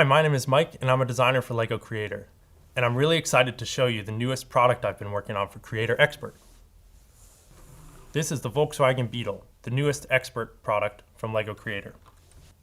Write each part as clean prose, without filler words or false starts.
Hi, my name is Mike and I'm a designer for LEGO Creator. And I'm really excited to show you the newest product I've been working on for Creator Expert. This is the Volkswagen Beetle, the newest Expert product from LEGO Creator.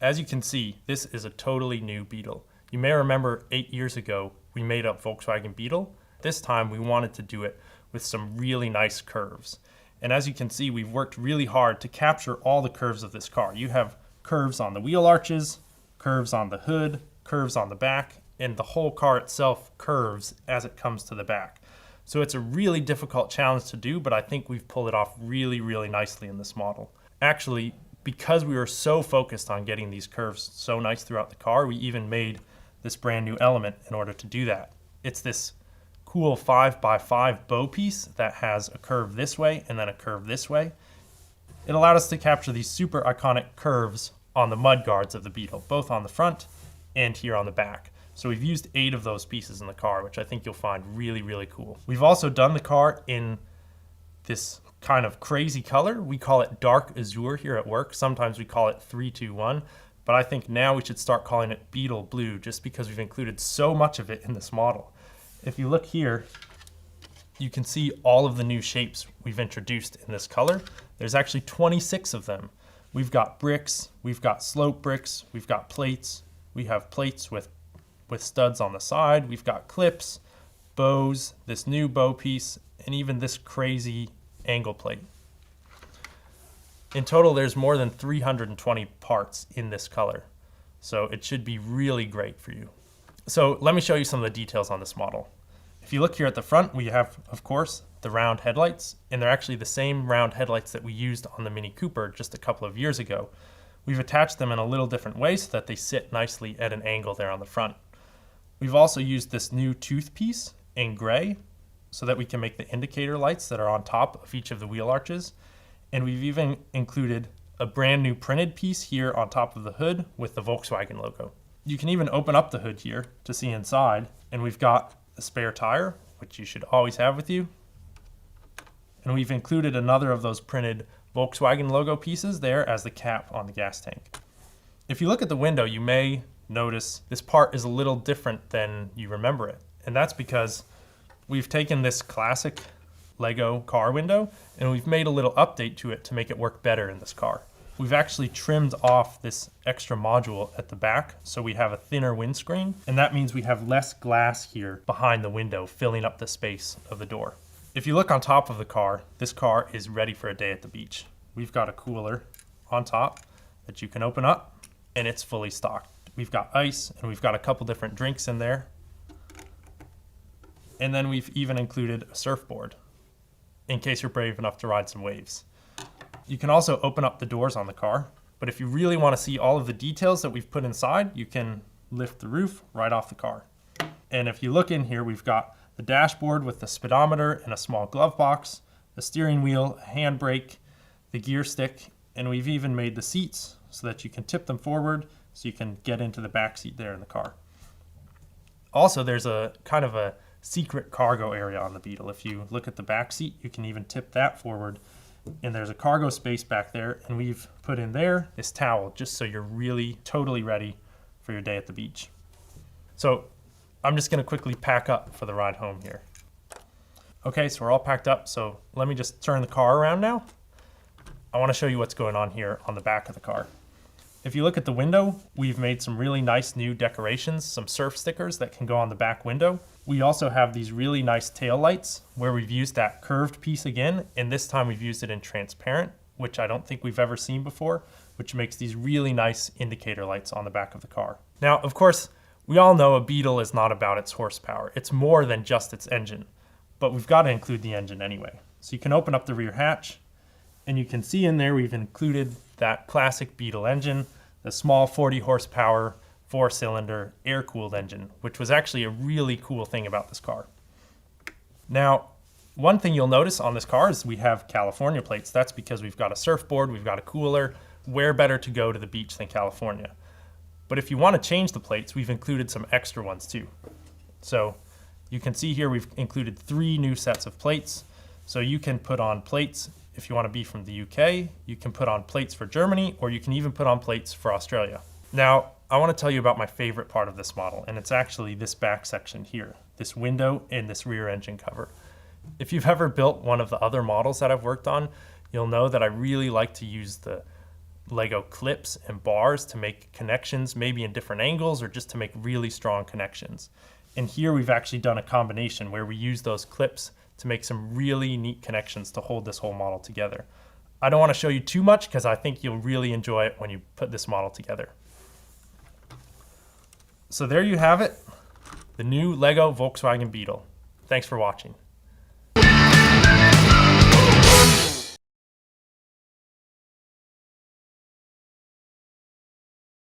As you can see, this is a totally new Beetle. You may remember 8 years ago we made a Volkswagen Beetle. This time we wanted to do it with some really nice curves. And as you can see, we've worked really hard to capture all the curves of this car. You have curves on the wheel arches, curves on the hood, curves on the back, and the whole car itself curves as it comes to the back. So it's a really difficult challenge to do, but I think we've pulled it off really, really nicely in this model. Actually, because we were so focused on getting these curves so nice throughout the car, we even made this brand new element in order to do that. It's this cool 5x5 bow piece that has a curve this way and then a curve this way. It allowed us to capture these super iconic curves on the mud guards of the Beetle, both on the front and here on the back. So we've used 8 of those pieces in the car, which I think you'll find really, really cool. We've also done the car in this kind of crazy color. We call it dark azure here at work. Sometimes we call it 321, but I think now we should start calling it Beetle blue just because we've included so much of it in this model. If you look here, you can see all of the new shapes we've introduced in this color. There's actually 26 of them. We've got bricks, we've got slope bricks, we've got plates, we have plates with studs on the side, we've got clips, bows, this new bow piece, and even this crazy angle plate. In total, there's more than 320 parts in this color, so it should be really great for you. So let me show you some of the details on this model. If you look here at the front, we have, of course, the round headlights, and they're actually the same round headlights that we used on the Mini Cooper just a couple of years ago. We've attached them in a little different way so that they sit nicely at an angle there on the front. We've also used this new tooth piece in gray so that we can make the indicator lights that are on top of each of the wheel arches. And we've even included a brand new printed piece here on top of the hood with the Volkswagen logo. You can even open up the hood here to see inside, and we've got a spare tire, which you should always have with you. And we've included another of those printed Volkswagen logo pieces there as the cap on the gas tank. If you look at the window, you may notice this part is a little different than you remember it. And that's because we've taken this classic Lego car window and we've made a little update to it to make it work better in this car. We've actually trimmed off this extra module at the back so we have a thinner windscreen, and that means we have less glass here behind the window filling up the space of the door. If you look on top of the car, this car is ready for a day at the beach. We've got a cooler on top that you can open up and it's fully stocked. We've got ice and we've got a couple different drinks in there. And then we've even included a surfboard in case you're brave enough to ride some waves. You can also open up the doors on the car, but if you really want to see all of the details that we've put inside, you can lift the roof right off the car. And if you look in here, we've got the dashboard with the speedometer and a small glove box, the steering wheel, a handbrake, the gear stick, and we've even made the seats so that you can tip them forward so you can get into the back seat there in the car. Also, there's a kind of a secret cargo area on the Beetle. If you look at the back seat, you can even tip that forward, and there's a cargo space back there, and we've put in there this towel just so you're really totally ready for your day at the beach. So I'm just going to quickly pack up for the ride home here. Okay, so we're all packed up, so let me just turn the car around now. I want to show you what's going on here on the back of the car. If you look at the window, we've made some really nice new decorations, some surf stickers that can go on the back window. We also have these really nice tail lights where we've used that curved piece again, and this time we've used it in transparent, which I don't think we've ever seen before, which makes these really nice indicator lights on the back of the car. Now, of course, we all know a Beetle is not about its horsepower. It's more than just its engine, but we've got to include the engine anyway. So you can open up the rear hatch, and you can see in there we've included that classic Beetle engine, the small 40 horsepower, 4-cylinder, air-cooled engine, which was actually a really cool thing about this car. Now, one thing you'll notice on this car is we have California plates. That's because we've got a surfboard, we've got a cooler. Where better to go to the beach than California? But if you want to change the plates, we've included some extra ones too. So you can see here we've included 3 new sets of plates. So you can put on plates if you want to be from the UK, you can put on plates for Germany, or you can even put on plates for Australia. Now, I want to tell you about my favorite part of this model, and it's actually this back section here, this window and this rear engine cover. If you've ever built one of the other models that I've worked on, you'll know that I really like to use the Lego clips and bars to make connections, maybe in different angles or just to make really strong connections. And here we've actually done a combination where we use those clips to make some really neat connections to hold this whole model together. I don't want to show you too much because I think you'll really enjoy it when you put this model together. So there you have it, the new Lego Volkswagen Beetle. Thanks for watching.